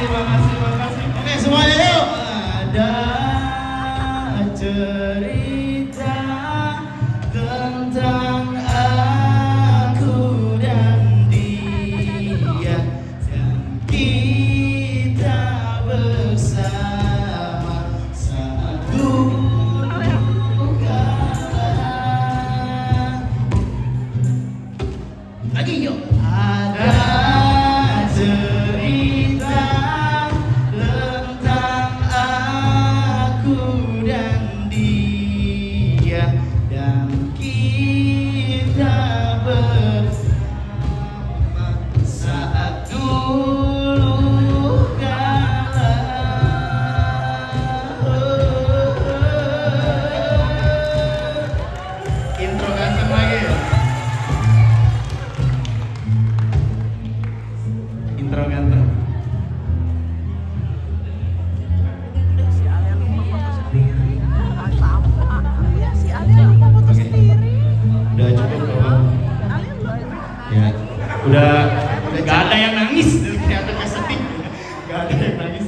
Terima kasih, terima kasih. Oke, semuanya yuk. Ada cerita tentang aku dan dia, dan kita bersama saat dulu kala. Lagi yuk. Ada cerita tentang aku dan dia, dan kita bersama saat dulu kala. Intro ganteng lagi. Intro ganteng. Si Alia lupa foto sendiri. Sama. Ya si Alia lupa foto Oke. sendiri. Udah cukup Bapak? Alia lupa. Ya. Udah nggak ada yang nangis. Kelihatan sedih. Nggak ada yang nangis.